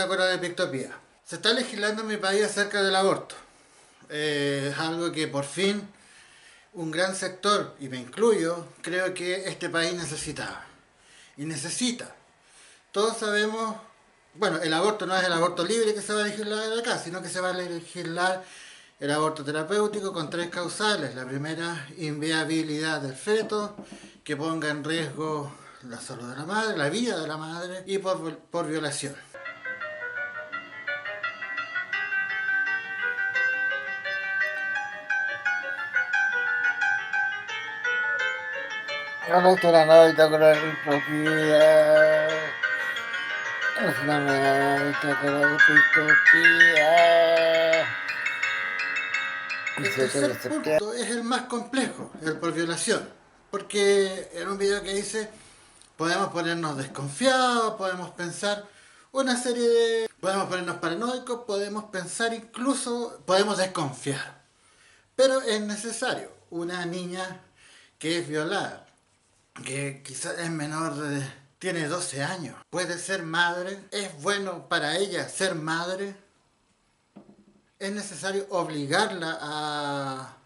bitácora de Pictopía. Se está legislando en mi país acerca del aborto. Es algo que por fin un gran sector, y me incluyo, creo que este país necesitaba. Y necesita. Todos sabemos, bueno, el aborto no es el aborto libre que se va a legislar acá, sino que se va a legislar el aborto terapéutico con tres causales. La primera, inviabilidad del feto, que ponga en riesgo la salud de la madre, la vida de la madre, y por violación. Ahora esto era una bitácora de Pictopía. Es una nueva bitácora de Pictopía. El tercer punto es el más complejo, el por violación. Porque en un video que hice podemos ponernos desconfiados, podemos pensar una serie de... Podemos ponernos paranoicos, podemos pensar incluso, podemos desconfiar. Pero es necesario. Una niña que es violada, que quizás es menor de... tiene 12 años, puede ser madre, es bueno para ella ser madre. Es necesario obligarla a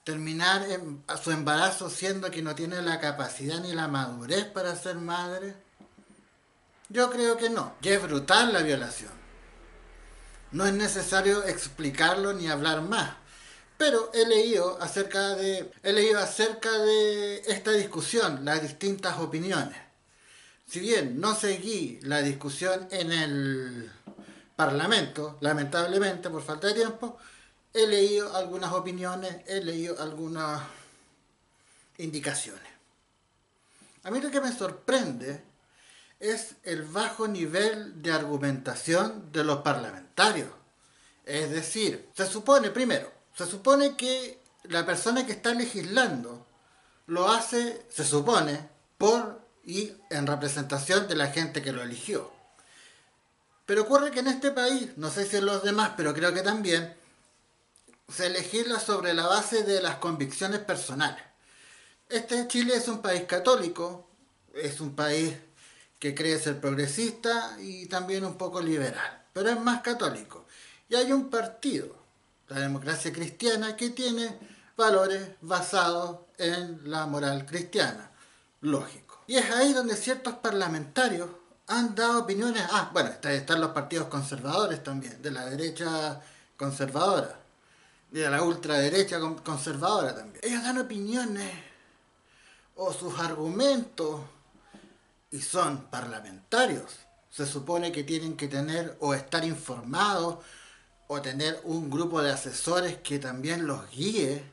terminar a su embarazo siendo que no tiene la capacidad ni la madurez para ser madre. Yo creo que no. Ya es brutal la violación. No es necesario explicarlo ni hablar más. Pero he leído acerca de esta discusión, las distintas opiniones. Si bien no seguí la discusión en el Parlamento, lamentablemente por falta de tiempo, he leído algunas opiniones, he leído algunas indicaciones. A mí lo que me sorprende es el bajo nivel de argumentación de los parlamentarios. Es decir, se supone que la persona que está legislando lo hace, se supone, por y en representación de la gente que lo eligió. Pero ocurre que en este país, no sé si en los demás, pero creo que también, se legisla sobre la base de las convicciones personales. Chile es un país católico, es un país que cree ser progresista y también un poco liberal, pero es más católico. Y hay un partido, la Democracia Cristiana, que tiene valores basados en la moral cristiana, lógico. Y es ahí donde ciertos parlamentarios han dado opiniones, bueno, están los partidos conservadores también, de la derecha conservadora, de la ultraderecha conservadora también. Ellos dan opiniones o sus argumentos y son parlamentarios. Se supone que tienen que tener o estar informados o tener un grupo de asesores que también los guíe,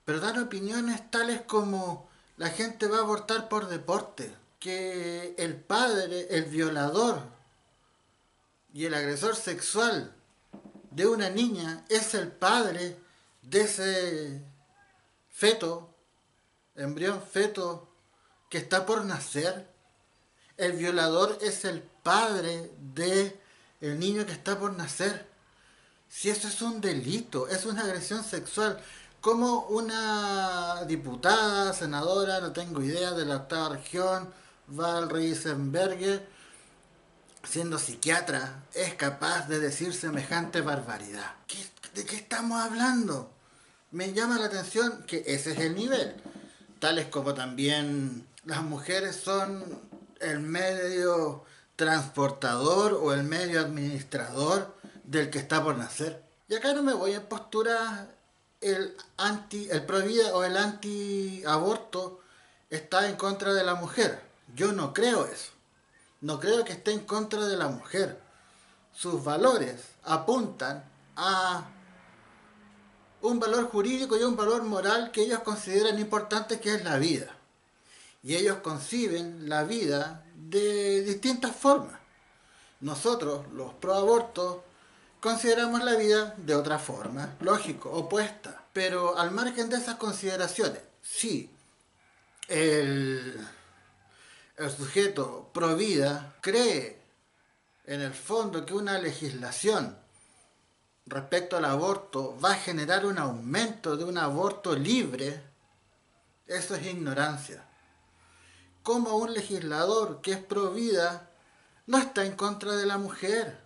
pero dan opiniones tales como la gente va a abortar por deporte, que el padre, el violador y el agresor sexual de una niña es el padre de ese feto, embrión feto que está por nacer. El violador es el padre de el niño que está por nacer. Si eso es un delito, es una agresión sexual, como una diputada, senadora, no tengo idea, de la octava región, Val Reisenberger, siendo psiquiatra, es capaz de decir semejante barbaridad? ¿De qué estamos hablando? Me llama la atención que ese es el nivel. Tales como también las mujeres son el medio transportador o el medio administrador del que está por nacer. Y acá no me voy en postura el pro vida o el anti aborto está en contra de la mujer. Yo no creo eso. No creo que esté en contra de la mujer. Sus valores apuntan a un valor jurídico y un valor moral que ellos consideran importante, que es la vida. Y ellos conciben la vida de distintas formas. Nosotros, los pro abortos, consideramos la vida de otra forma, lógico, opuesta. Pero al margen de esas consideraciones, sí, el sujeto pro vida cree en el fondo que una legislación respecto al aborto va a generar un aumento de un aborto libre, eso es ignorancia. Como un legislador que es pro vida no está en contra de la mujer.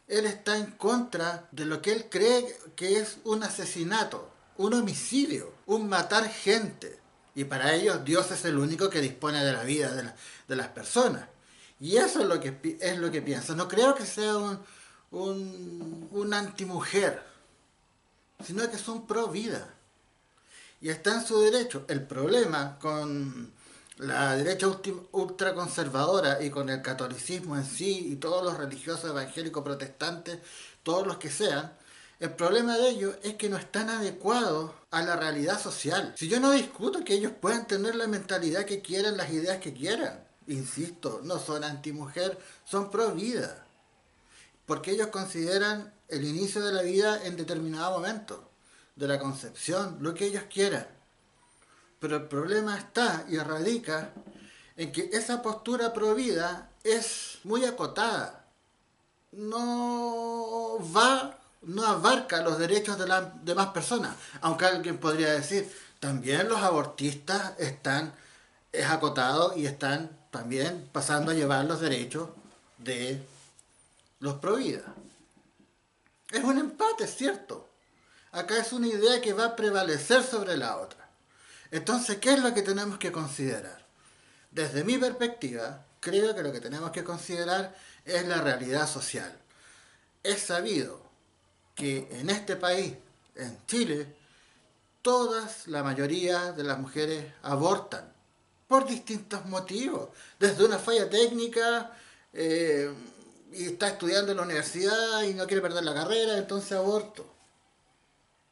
Él está en contra de lo que él cree que es un asesinato, un homicidio, un matar gente. Y para ellos Dios es el único que dispone de la vida de las personas. Y eso es lo que piensa. No creo que sea un antimujer, sino que es un pro vida. Y está en su derecho. El problema con la derecha ultraconservadora y con el catolicismo en sí y todos los religiosos evangélicos protestantes, todos los que sean, el problema de ellos es que no están adecuados a la realidad social. Si yo no discuto que ellos puedan tener la mentalidad que quieran, las ideas que quieran, insisto, no son antimujer, son pro vida. Porque ellos consideran el inicio de la vida en determinado momento, de la concepción, lo que ellos quieran. Pero el problema está y radica en que esa postura pro vida es muy acotada. No abarca los derechos de las demás personas. Aunque alguien podría decir, también los abortistas es acotado y están también pasando a llevar los derechos de los pro vida. Es un empate, es cierto. Acá es una idea que va a prevalecer sobre la otra. Entonces, ¿qué es lo que tenemos que considerar? Desde mi perspectiva, creo que lo que tenemos que considerar es la realidad social. Es sabido que en este país, en Chile, la mayoría de las mujeres abortan por distintos motivos. Desde una falla técnica, y está estudiando en la universidad y no quiere perder la carrera, entonces aborto.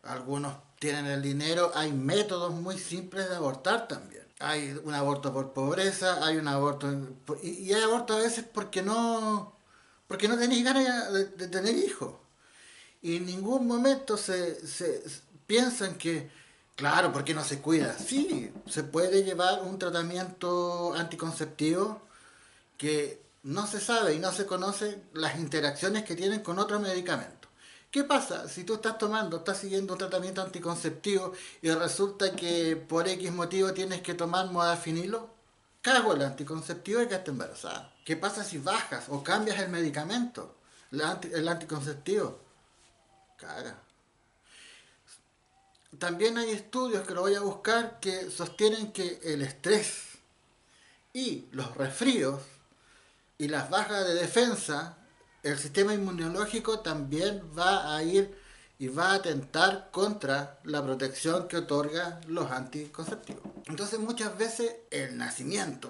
Algunos tienen el dinero, hay métodos muy simples de abortar también. Hay un aborto por pobreza, hay un aborto... Y hay aborto a veces porque no tenéis ganas de tener hijos. Y en ningún momento se piensan que, claro, porque no se cuida. Sí, se puede llevar un tratamiento anticonceptivo que no se sabe y no se conoce las interacciones que tienen con otros medicamentos. ¿Qué pasa si tú estás siguiendo un tratamiento anticonceptivo y resulta que por X motivo tienes que tomar modafinilo? Cago el anticonceptivo y quedaste embarazada. ¿Qué pasa si bajas o cambias el medicamento, el anticonceptivo? Caga. También hay estudios que lo voy a buscar que sostienen que el estrés y los resfríos y las bajas de defensa, el sistema inmunológico también va a ir y va a atentar contra la protección que otorga los anticonceptivos. Entonces muchas veces el nacimiento,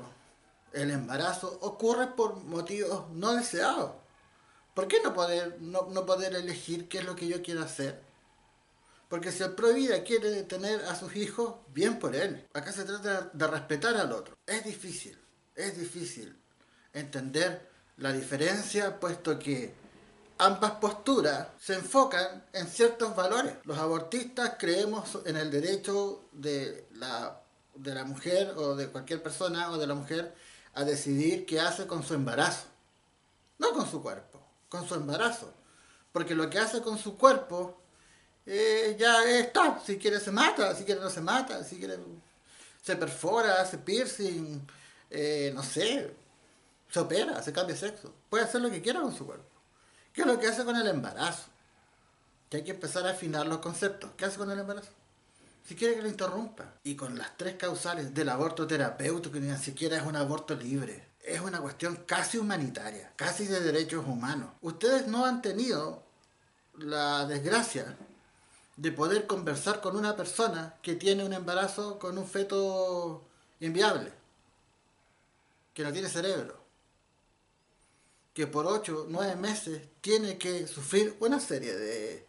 el embarazo ocurre por motivos no deseados. ¿Por qué no poder elegir qué es lo que yo quiero hacer? Porque si el pro vida quiere tener a sus hijos, bien por él. Acá se trata de respetar al otro. Es difícil entender la diferencia, puesto que ambas posturas se enfocan en ciertos valores. Los abortistas creemos en el derecho de la mujer o de cualquier persona o de la mujer a decidir qué hace con su embarazo. No con su cuerpo, con su embarazo. Porque lo que hace con su cuerpo ya está. Si quiere se mata, si quiere no se mata, si quiere se perfora, hace piercing, no sé, se opera, se cambia de sexo. Puede hacer lo que quiera con su cuerpo. ¿Qué es lo que hace con el embarazo? Que hay que empezar a afinar los conceptos. ¿Qué hace con el embarazo? Si quiere que lo interrumpa. Y con las tres causales del aborto terapéutico, que ni siquiera es un aborto libre. Es una cuestión casi humanitaria, casi de derechos humanos. Ustedes no han tenido la desgracia de poder conversar con una persona que tiene un embarazo con un feto inviable, que no tiene cerebro, que por 8 o 9 meses tiene que sufrir una serie de...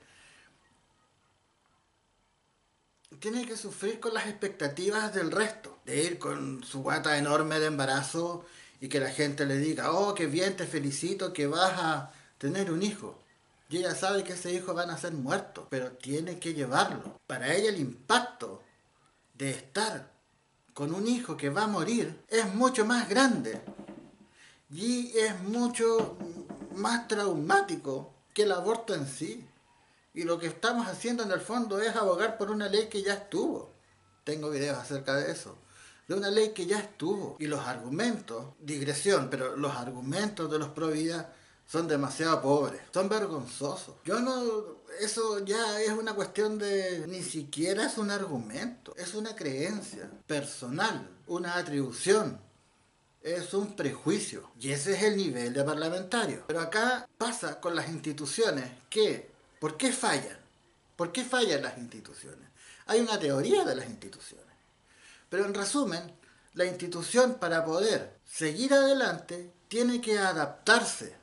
Tiene que sufrir con las expectativas del resto, de ir con su guata enorme de embarazo y que la gente le diga, oh, qué bien, te felicito que vas a tener un hijo. Y ella sabe que ese hijo va a nacer muerto, pero tiene que llevarlo. Para ella el impacto de estar con un hijo que va a morir es mucho más grande y es mucho más traumático que el aborto en sí. Y lo que estamos haciendo en el fondo es abogar por una ley que ya estuvo. Tengo videos acerca de eso. de una ley que ya estuvo. Y los argumentos, digresión, pero los argumentos de los pro vida son demasiado pobres, son vergonzosos. Yo no, eso ya es una cuestión de, ni siquiera es un argumento, es una creencia personal, una atribución. Es un prejuicio y ese es el nivel de parlamentario. Pero acá pasa con las instituciones que, ¿por qué fallan? ¿Por qué fallan las instituciones? Hay una teoría de las instituciones. Pero en resumen, la institución para poder seguir adelante tiene que adaptarse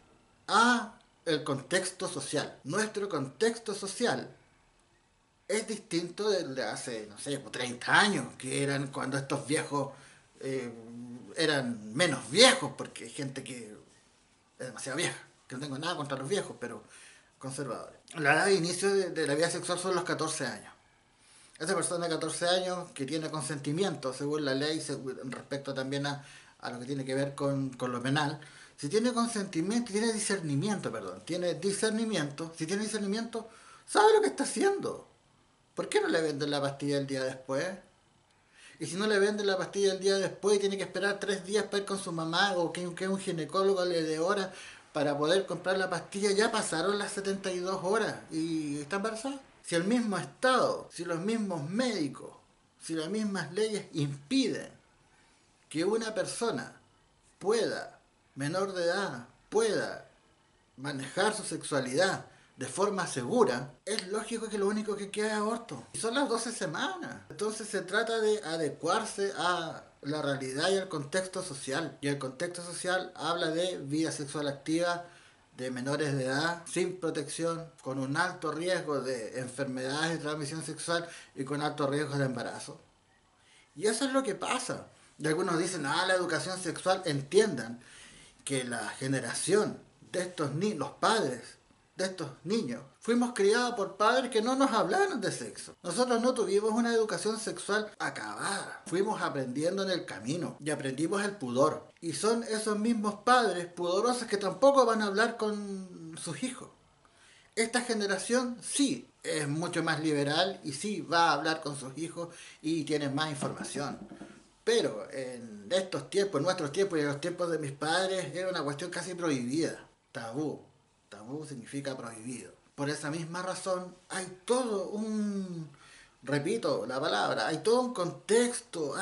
a el contexto social. Nuestro contexto social es distinto del de hace, no sé, 30 años, que eran cuando estos viejos eran menos viejos, porque hay gente que es demasiado vieja, que no tengo nada contra los viejos, pero conservadores. La edad de inicio de la vida sexual son los 14 años. Esa persona de 14 años que tiene consentimiento, según la ley, respecto también a lo que tiene que ver con lo penal, si tiene consentimiento, tiene discernimiento, si tiene discernimiento, sabe lo que está haciendo. ¿Por qué no le venden la pastilla el día después? Y si no le venden la pastilla el día después y tiene que esperar 3 días para ir con su mamá o que un ginecólogo le dé horas para poder comprar la pastilla, ya pasaron las 72 horas y está embarazada. Si el mismo Estado, si los mismos médicos, si las mismas leyes impiden que una persona pueda, menor de edad, pueda manejar su sexualidad de forma segura, es lógico que lo único que queda es aborto. Y son las 12 semanas. Entonces se trata de adecuarse a la realidad y al contexto social. Y el contexto social habla de vida sexual activa de menores de edad, sin protección, con un alto riesgo de enfermedades de transmisión sexual y con alto riesgo de embarazo. Y eso es lo que pasa. Y algunos dicen, la educación sexual, entiendan que la generación de estos niños, los padres de estos niños, fuimos criados por padres que no nos hablaron de sexo. Nosotros no tuvimos una educación sexual acabada. Fuimos aprendiendo en el camino y aprendimos el pudor. Y son esos mismos padres pudorosos que tampoco van a hablar con sus hijos. Esta generación sí es mucho más liberal y sí va a hablar con sus hijos y tiene más información. Pero en estos tiempos, en nuestros tiempos y en los tiempos de mis padres, era una cuestión casi prohibida. Tabú. Tabú significa prohibido. Por esa misma razón hay todo un, repito la palabra, hay todo un contexto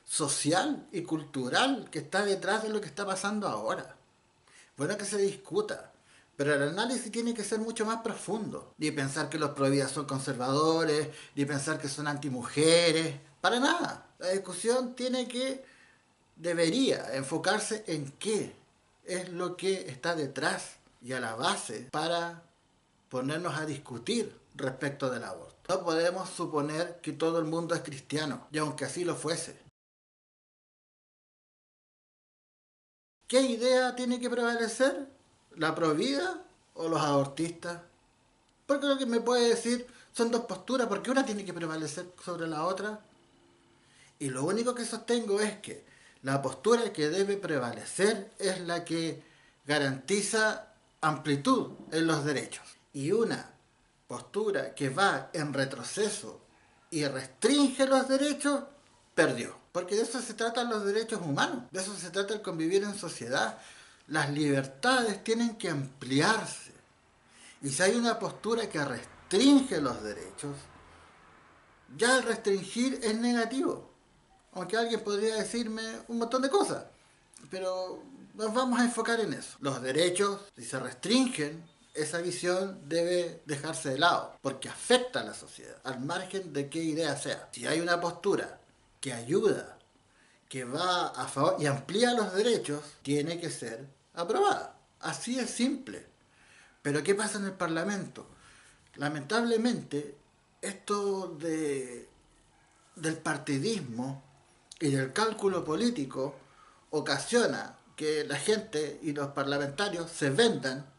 social y cultural que está detrás de lo que está pasando ahora. Bueno que se discuta, pero el análisis tiene que ser mucho más profundo. Ni pensar que los prohibidos son conservadores, ni pensar que son antimujeres, para nada. La discusión debería enfocarse en qué es lo que está detrás y a la base para ponernos a discutir respecto del aborto. No podemos suponer que todo el mundo es cristiano, y aunque así lo fuese. ¿Qué idea tiene que prevalecer? ¿La provida o los abortistas? Porque lo que me puede decir son dos posturas, porque una tiene que prevalecer sobre la otra. Y lo único que sostengo es que la postura que debe prevalecer es la que garantiza amplitud en los derechos. Y una postura que va en retroceso y restringe los derechos, perdió. Porque de eso se tratan los derechos humanos, de eso se trata el convivir en sociedad. Las libertades tienen que ampliarse. Y si hay una postura que restringe los derechos, ya el restringir es negativo. Aunque alguien podría decirme un montón de cosas, pero nos vamos a enfocar en eso. Los derechos, si se restringen, esa visión debe dejarse de lado, porque afecta a la sociedad, al margen de qué idea sea. Si hay una postura que ayuda, que va a favor y amplía los derechos, tiene que ser aprobada. Así es simple. Pero ¿qué pasa en el Parlamento? Lamentablemente, esto del partidismo y del cálculo político ocasiona que la gente y los parlamentarios se vendan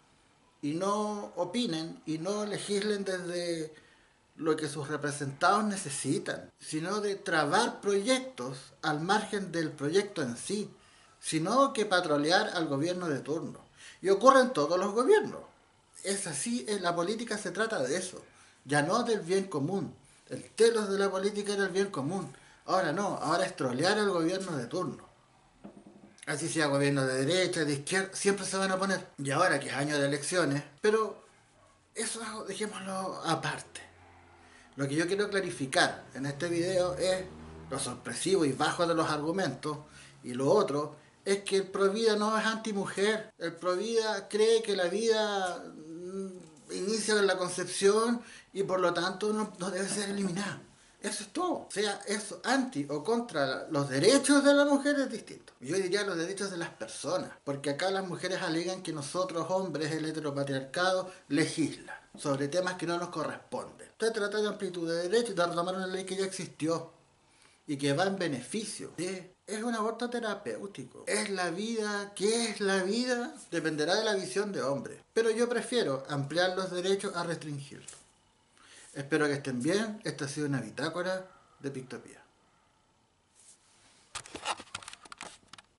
y no opinen y no legislen desde lo que sus representados necesitan, sino de trabar proyectos al margen del proyecto en sí, sino que patrolear al gobierno de turno. Y ocurre en todos los gobiernos. Es así, en la política se trata de eso, ya no del bien común. El telos de la política era el bien común. Ahora no, ahora es trolear al gobierno de turno. Así sea gobierno de derecha, de izquierda, siempre se van a poner. Y ahora que es año de elecciones, pero eso dejémoslo aparte. Lo que yo quiero clarificar en este video es lo sorpresivo y bajo de los argumentos, y lo otro es que el provida no es antimujer. El provida cree que la vida inicia en la concepción y por lo tanto no debe ser eliminada. Eso es todo. Sea eso anti o contra los derechos de la mujer es distinto. Yo diría los derechos de las personas, porque acá las mujeres alegan que nosotros hombres, el heteropatriarcado, legisla sobre temas que no nos corresponden. Usted trata de amplitud de derechos, de retomar una ley que ya existió y que va en beneficio de... Es un aborto terapéutico. ¿Es la vida? ¿Qué es la vida? Dependerá de la visión de hombre. Pero yo prefiero ampliar los derechos a restringirlos. Espero que estén bien. Esta ha sido una bitácora de Pictopía.